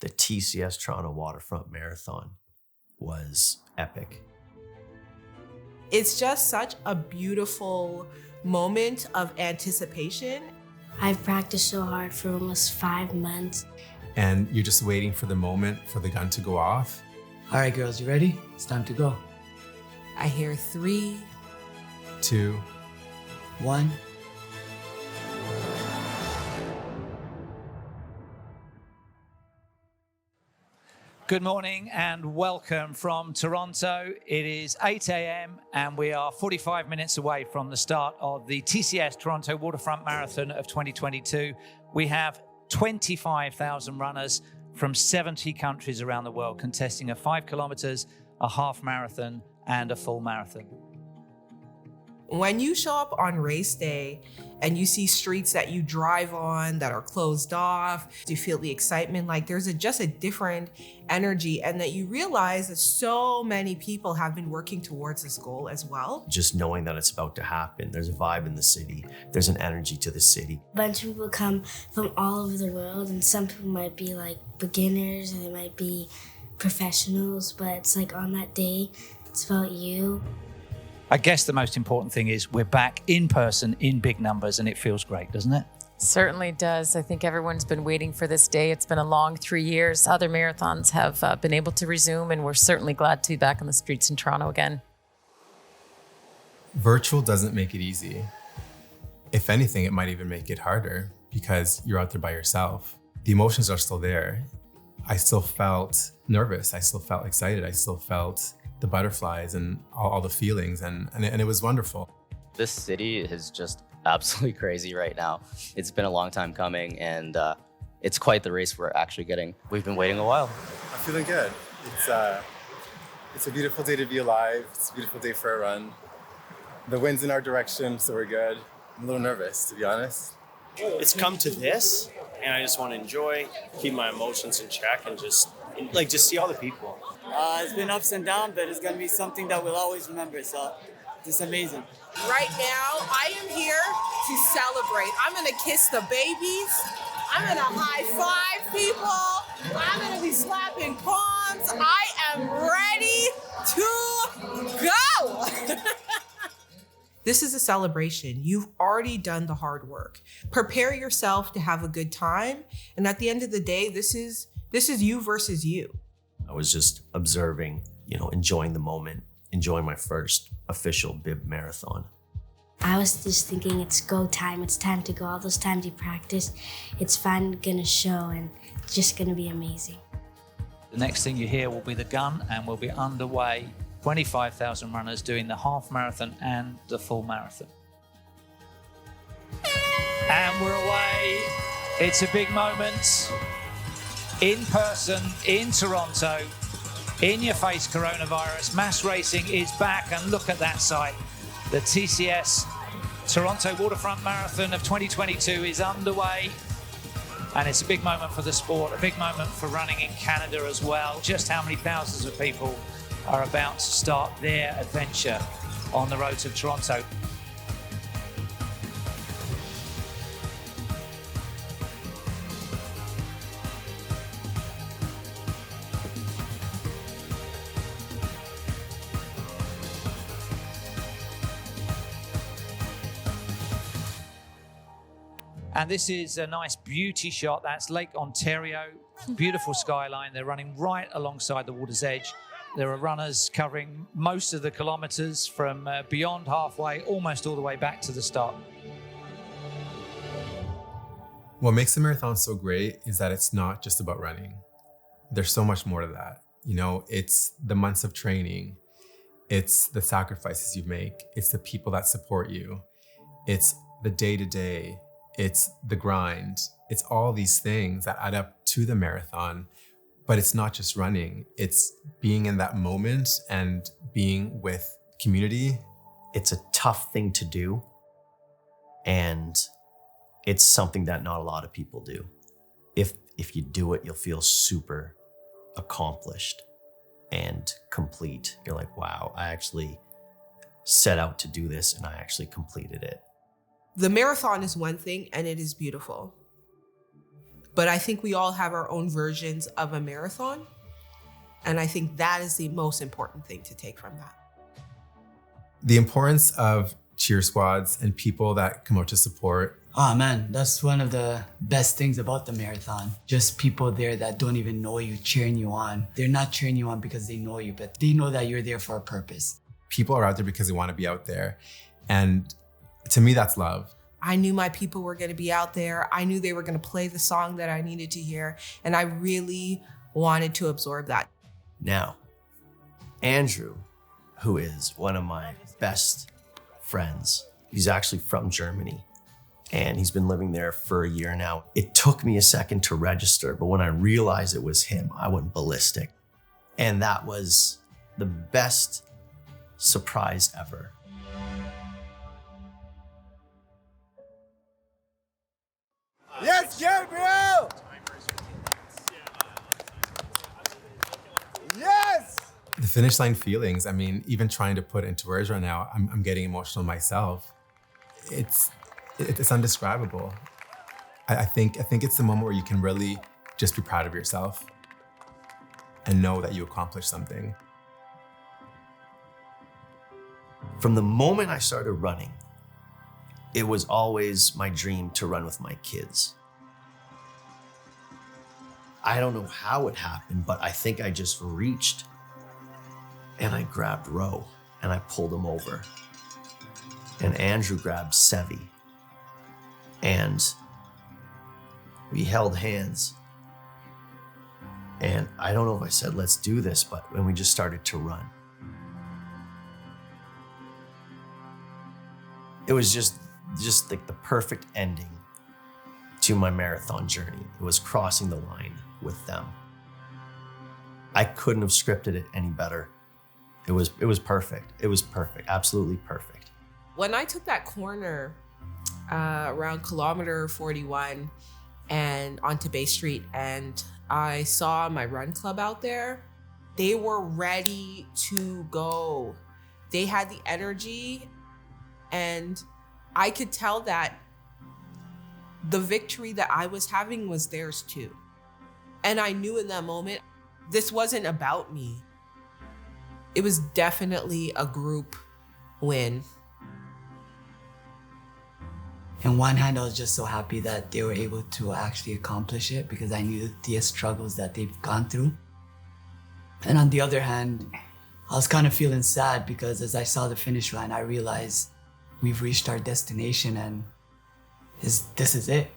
The TCS Toronto Waterfront Marathon was epic. It's just such a beautiful moment of anticipation. I've practiced so hard for almost 5 months. And you're just waiting for the moment for the gun to go off. All right, girls, you ready? It's time to go. I hear 3, 2, 1. Good morning and welcome from Toronto. It is 8 a.m. and we are 45 minutes away from the start of the TCS Toronto Waterfront Marathon of 2022. We have 25,000 runners from 70 countries around the world contesting a 5 kilometers, a half marathon, and a full marathon. When you show up on race day and you see streets that you drive on that are closed off, you feel the excitement, like there's just a different energy, and that you realize that so many people have been working towards this goal as well. Just knowing that it's about to happen, there's a vibe in the city, there's an energy to the city. A bunch of people come from all over the world, and some people might be like beginners and they might be professionals, but it's like on that day, it's about you. I guess the most important thing is we're back in person in big numbers, and it feels great, doesn't it? Certainly does. I think everyone's been waiting for this day. It's been a long 3 years. Other marathons have been able to resume, and we're certainly glad to be back on the streets in Toronto again. Virtual doesn't make it easy. If anything, it might even make it harder because you're out there by yourself. The emotions are still there. I still felt nervous. I still felt excited. I still felt the butterflies and all the feelings, and it was wonderful. This city is just absolutely crazy right now. It's been a long time coming, and it's quite the race we're actually getting. We've been waiting a while. I'm feeling good. It's a beautiful day to be alive. It's a beautiful day for a run. The wind's in our direction, so we're good. I'm a little nervous, to be honest. It's come to this, and I just want to enjoy, keep my emotions in check, and just see all the people. It's been ups and downs, but it's going to be something that we'll always remember, so it's amazing. Right now, I am here to celebrate. I'm gonna kiss the babies. I'm gonna high five people. I'm gonna be slapping palms. I am ready to go. This is a celebration. You've already done the hard work. Prepare yourself to have a good time. And at the end of the day, this is you versus you. I was just observing, enjoying the moment, enjoying my first official bib marathon. I was just thinking it's go time, it's time to go. All those times you practice, it's finally gonna show, and it's just gonna be amazing. The next thing you hear will be the gun, and we'll be underway. 25,000 runners doing the half marathon and the full marathon. And we're away. It's a big moment. In person, in Toronto, in your face coronavirus, mass racing is back, and look at that sight. The TCS Toronto Waterfront Marathon of 2022 is underway, and it's a big moment for the sport, a big moment for running in Canada as well. Just how many thousands of people are about to start their adventure on the road to Toronto. And this is a nice beauty shot. That's Lake Ontario, beautiful skyline. They're running right alongside the water's edge. There are runners covering most of the kilometers from beyond halfway, almost all the way back to the start. What makes the marathon so great is that it's not just about running. There's so much more to that. It's the months of training. It's the sacrifices you make. It's the people that support you. It's the day-to-day. It's the grind. It's all these things that add up to the marathon. But it's not just running. It's being in that moment and being with community. It's a tough thing to do, and it's something that not a lot of people do. If you do it, you'll feel super accomplished and complete. You're like, wow, I actually set out to do this and I actually completed it. The marathon is one thing, and it is beautiful. But I think we all have our own versions of a marathon. And I think that is the most important thing to take from that. The importance of cheer squads and people that come out to support. Oh man, that's one of the best things about the marathon. Just people there that don't even know you cheering you on. They're not cheering you on because they know you, but they know that you're there for a purpose. People are out there because they want to be out there. And to me, that's love. I knew my people were going to be out there. I knew they were going to play the song that I needed to hear. And I really wanted to absorb that. Now, Andrew, who is one of my best friends, he's actually from Germany. And he's been living there for a year now. It took me a second to register, but when I realized it was him, I went ballistic. And that was the best surprise ever. Yes, Gabriel! Yes! The finish line feelings, I mean, even trying to put into words right now, I'm getting emotional myself. It's undescribable. I think it's the moment where you can really just be proud of yourself and know that you accomplished something. From the moment I started running, it was always my dream to run with my kids. I don't know how it happened, but I think I just reached and I grabbed Ro and I pulled him over. And Andrew grabbed Sevi. And we held hands. And I don't know if I said, let's do this, but when we just started to run. It was just like the perfect ending to my marathon journey. It was crossing the line with them. I couldn't have scripted it any better. It was perfect. It was perfect, absolutely perfect. When I took that corner around kilometer 41 and onto Bay Street, and I saw my run club out there, they were ready to go. They had the energy, and I could tell that the victory that I was having was theirs too. And I knew in that moment, this wasn't about me. It was definitely a group win. On one hand, I was just so happy that they were able to actually accomplish it because I knew the struggles that they've gone through. And on the other hand, I was kind of feeling sad because as I saw the finish line, I realized we've reached our destination and this is it.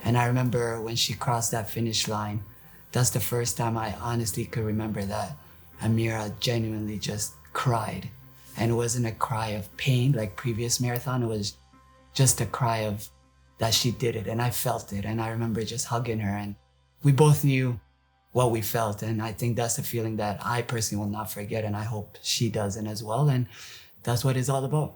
And I remember when she crossed that finish line, that's the first time I honestly could remember that Amira genuinely just cried. And it wasn't a cry of pain like previous marathon, it was just a cry of that she did it, and I felt it. And I remember just hugging her, and we both knew what we felt. And I think that's a feeling that I personally will not forget, and I hope she doesn't as well. And that's what it's all about.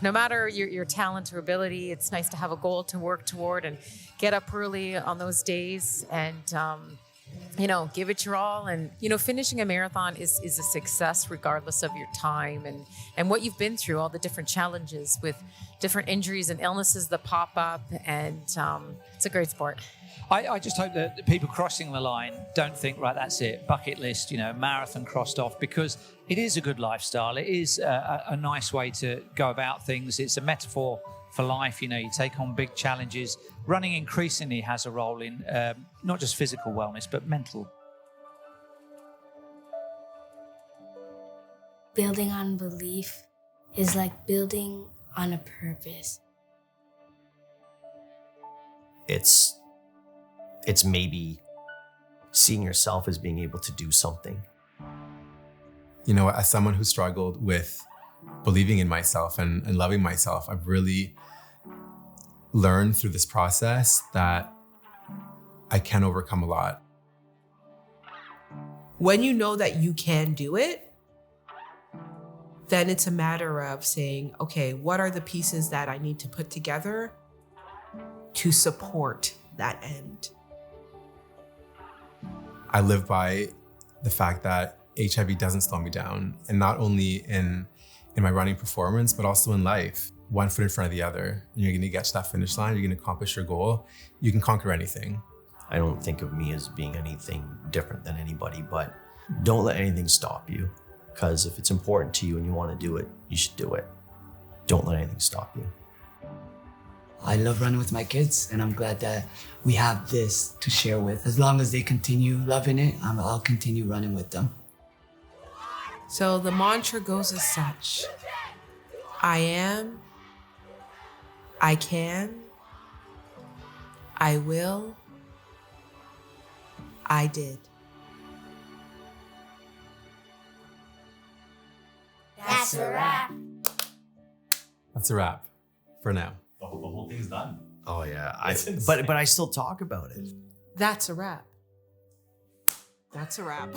No matter your talent or ability, it's nice to have a goal to work toward and get up early on those days and give it your all. And, finishing a marathon is a success regardless of your time and what you've been through, all the different challenges with different injuries and illnesses that pop up. And it's a great sport. I just hope that the people crossing the line don't think, right, that's it, bucket list, marathon crossed off, because it is a good lifestyle. It is a nice way to go about things. It's a metaphor for life. You take on big challenges. Running increasingly has a role in not just physical wellness, but mental. Building on belief is like building on a purpose. It's maybe seeing yourself as being able to do something. As someone who struggled with believing in myself and loving myself, I've really learned through this process that I can overcome a lot. When you know that you can do it, then it's a matter of saying, okay, what are the pieces that I need to put together to support that end? I live by the fact that HIV doesn't slow me down. And not only in my running performance, but also in life. One foot in front of the other. And you're gonna get to that finish line, you're gonna accomplish your goal. You can conquer anything. I don't think of me as being anything different than anybody, but don't let anything stop you. Because if it's important to you and you want to do it, you should do it. Don't let anything stop you. I love running with my kids, and I'm glad that we have this to share with. As long as they continue loving it, I'll continue running with them. So the mantra goes as such: I am, I can, I will, I did. That's a wrap. That's a wrap for now. The whole thing's done. Oh yeah, That's but I still talk about it. That's a wrap. That's a wrap.